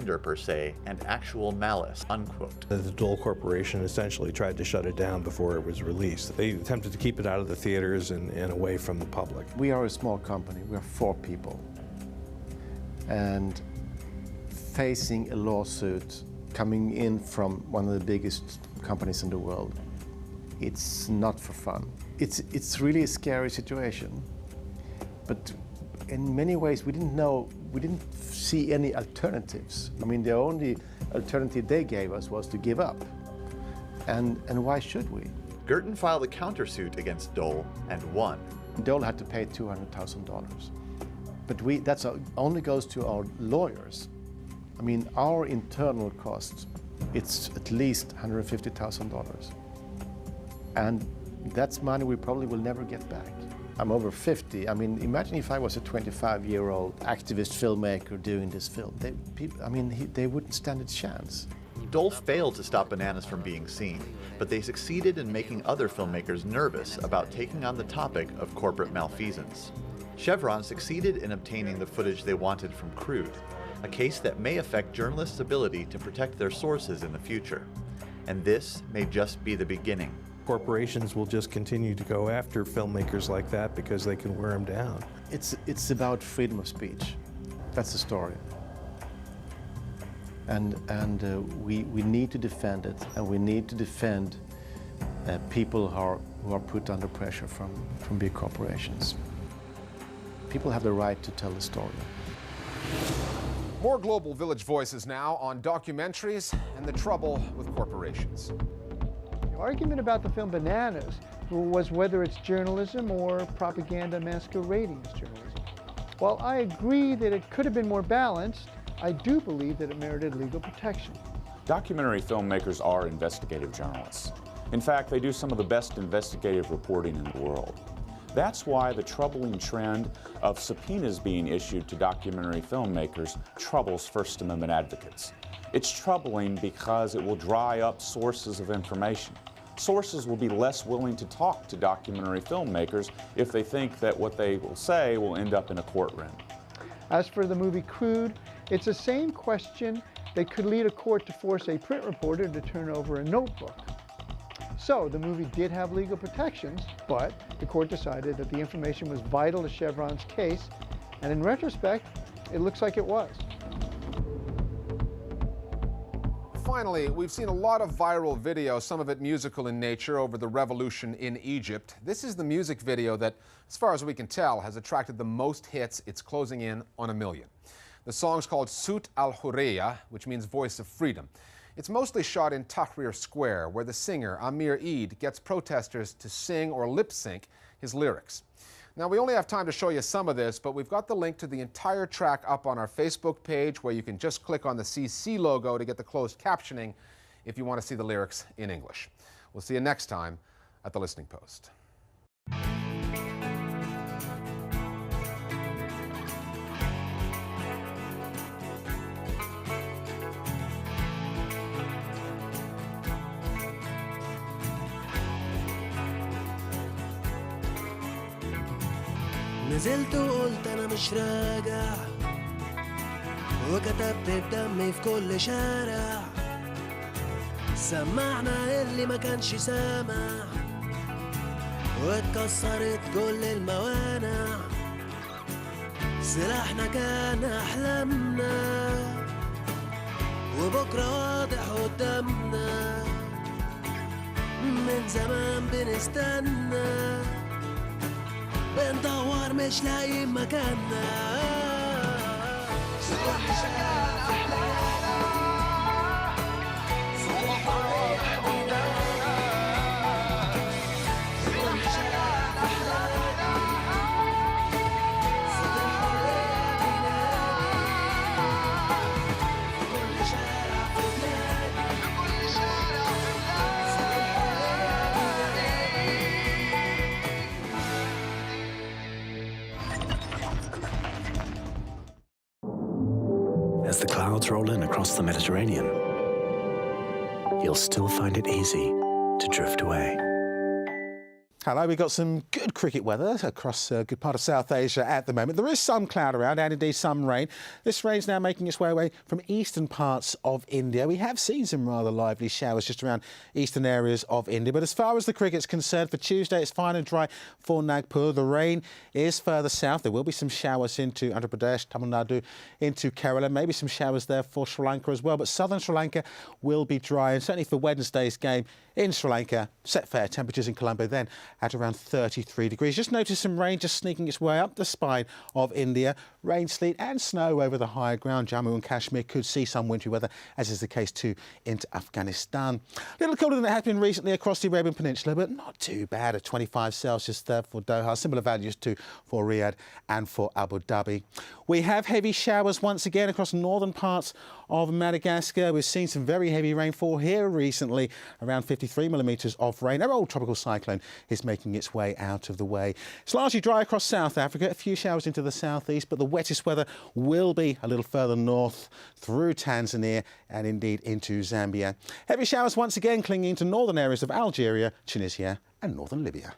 candor per se and actual malice, unquote. The Dole Corporation essentially tried to shut it down before it was released. They attempted to keep it out of the theaters and away from the public. We are a small company. We are 4 people. And facing a lawsuit coming in from one of the biggest companies in the world, it's not for fun. It's really a scary situation. But in many ways, we didn't see any alternatives. I mean, the only alternative they gave us was to give up. And why should we? Gerten filed a countersuit against Dole and won. Dole had to pay $200,000. But that only goes to our lawyers. I mean, our internal cost, it's at least $150,000. And that's money we probably will never get back. I'm over 50. I mean, imagine if I was a 25-year-old activist filmmaker doing this film. They wouldn't stand a chance. Dole failed to stop bananas from being seen, but they succeeded in making other filmmakers nervous about taking on the topic of corporate malfeasance. Chevron succeeded in obtaining the footage they wanted from Crude, a case that may affect journalists' ability to protect their sources in the future. And this may just be the beginning. Corporations will just continue to go after filmmakers like that because they can wear them down. It's about freedom of speech. That's the story. And we need to defend it, and we need to defend people who are put under pressure from big corporations. People have the right to tell the story. More Global Village Voices now on documentaries and the trouble with corporations. The argument about the film Bananas was whether it's journalism or propaganda masquerading as journalism. While I agree that it could have been more balanced, I do believe that it merited legal protection. Documentary filmmakers are investigative journalists. In fact, they do some of the best investigative reporting in the world. That's why the troubling trend of subpoenas being issued to documentary filmmakers troubles First Amendment advocates. It's troubling because it will dry up sources of information. Sources will be less willing to talk to documentary filmmakers if they think that what they will say will end up in a courtroom. As for the movie Crude, it's the same question that could lead a court to force a print reporter to turn over a notebook. So the movie did have legal protections, but the court decided that the information was vital to Chevron's case, and in retrospect, it looks like it was. Finally, we've seen a lot of viral video, some of it musical in nature, over the revolution in Egypt. This is the music video that, as far as we can tell, has attracted the most hits. It's closing in on 1 million. The song's called Sut al-Hurriya, which means voice of freedom. It's mostly shot in Tahrir Square, where the singer, Amir Eid, gets protesters to sing or lip-sync his lyrics. Now, we only have time to show you some of this, but we've got the link to the entire track up on our Facebook page, where you can just click on the CC logo to get the closed captioning if you want to see the lyrics in English. We'll see you next time at The Listening Post. نزلت وقلت أنا مش راجع وكتبت بدمي في كل شارع سمعنا اللي ما كانش سامع واتكسرت كل الموانع سلاحنا كان أحلامنا وبكرة واضح قدامنا من زمان بنستنى بندور مش لاقيين مكاننا كل شارع أحلانا صبح رايح بينانا كل شارع أحلانا صبح رايح بينانا كل شارع في بلادي كل شارع في بلادي صبح رايح بينانا. As the clouds roll in across the Mediterranean, you'll still find it easy to drift away. Hello, we've got some good cricket weather across a good part of South Asia at the moment. There is some cloud around and indeed some rain. This rain's now making its way away from eastern parts of India. We have seen some rather lively showers just around eastern areas of India. But as far as the cricket's concerned, for Tuesday it's fine and dry for Nagpur. The rain is further south. There will be some showers into Andhra Pradesh, Tamil Nadu, into Kerala. Maybe some showers there for Sri Lanka as well. But southern Sri Lanka will be dry. And certainly for Wednesday's game in Sri Lanka, set fair temperatures in Colombo then at around 33 degrees. Just notice some rain just sneaking its way up the spine of India. Rain, sleet and snow over the higher ground. Jammu and Kashmir could see some wintry weather, as is the case too into Afghanistan. A little colder than it has been recently across the Arabian Peninsula, but not too bad at 25 Celsius there for Doha. Similar values too for Riyadh and for Abu Dhabi. We have heavy showers once again across northern parts of Madagascar. We've seen some very heavy rainfall here recently, around 53 millimetres of rain. Our old tropical cyclone is making its way out of the way. It's largely dry across South Africa, a few showers into the southeast, but the wettest weather will be a little further north through Tanzania and indeed into Zambia. Heavy showers once again clinging to northern areas of Algeria, Tunisia and northern Libya.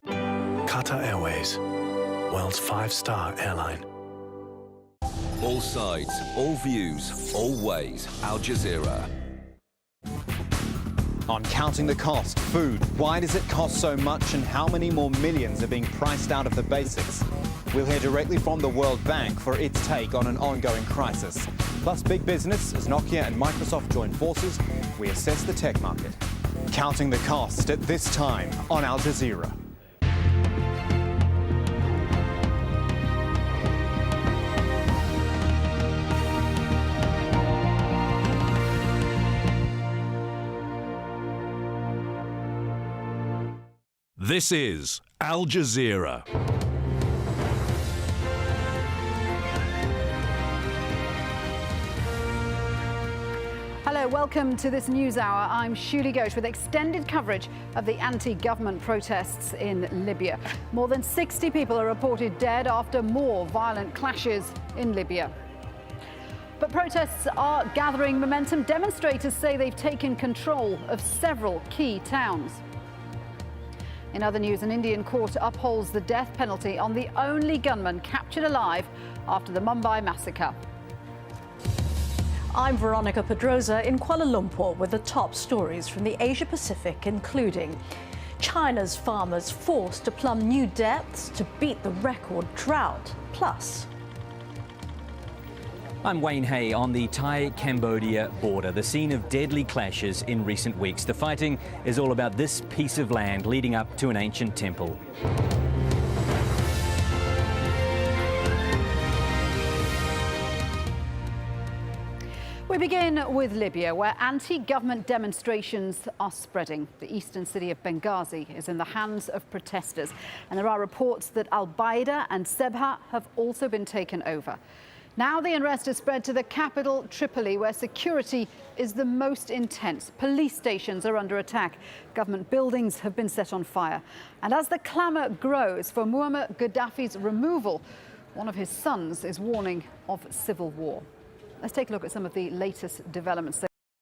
Qatar Airways, world's 5-star airline. All sides, all views, all ways. Al Jazeera. On counting the cost, food, why does it cost so much and how many more millions are being priced out of the basics? We'll hear directly from the World Bank for its take on an ongoing crisis. Plus big business, as Nokia and Microsoft join forces, we assess the tech market. Counting the cost at this time on Al Jazeera. This is Al Jazeera. Hello, welcome to this news hour. I'm Shuli Ghosh with extended coverage of the anti-government protests in Libya. More than 60 people are reported dead after more violent clashes in Libya. But protests are gathering momentum. Demonstrators say they've taken control of several key towns. In other news, an Indian court upholds the death penalty on the only gunman captured alive after the Mumbai massacre. I'm Veronica Pedroza in Kuala Lumpur with the top stories from the Asia Pacific, including China's farmers forced to plumb new depths to beat the record drought. Plus, I'm Wayne Hay on the Thai-Cambodia border, the scene of deadly clashes in recent weeks. The fighting is all about this piece of land leading up to an ancient temple. We begin with Libya, where anti-government demonstrations are spreading. The eastern city of Benghazi is in the hands of protesters, and there are reports that Al-Baida and Sebha have also been taken over. Now the unrest has spread to the capital, Tripoli, where security is the most intense. Police stations are under attack. Government buildings have been set on fire. And as the clamour grows for Muammar Gaddafi's removal, one of his sons is warning of civil war. Let's take a look at some of the latest developments.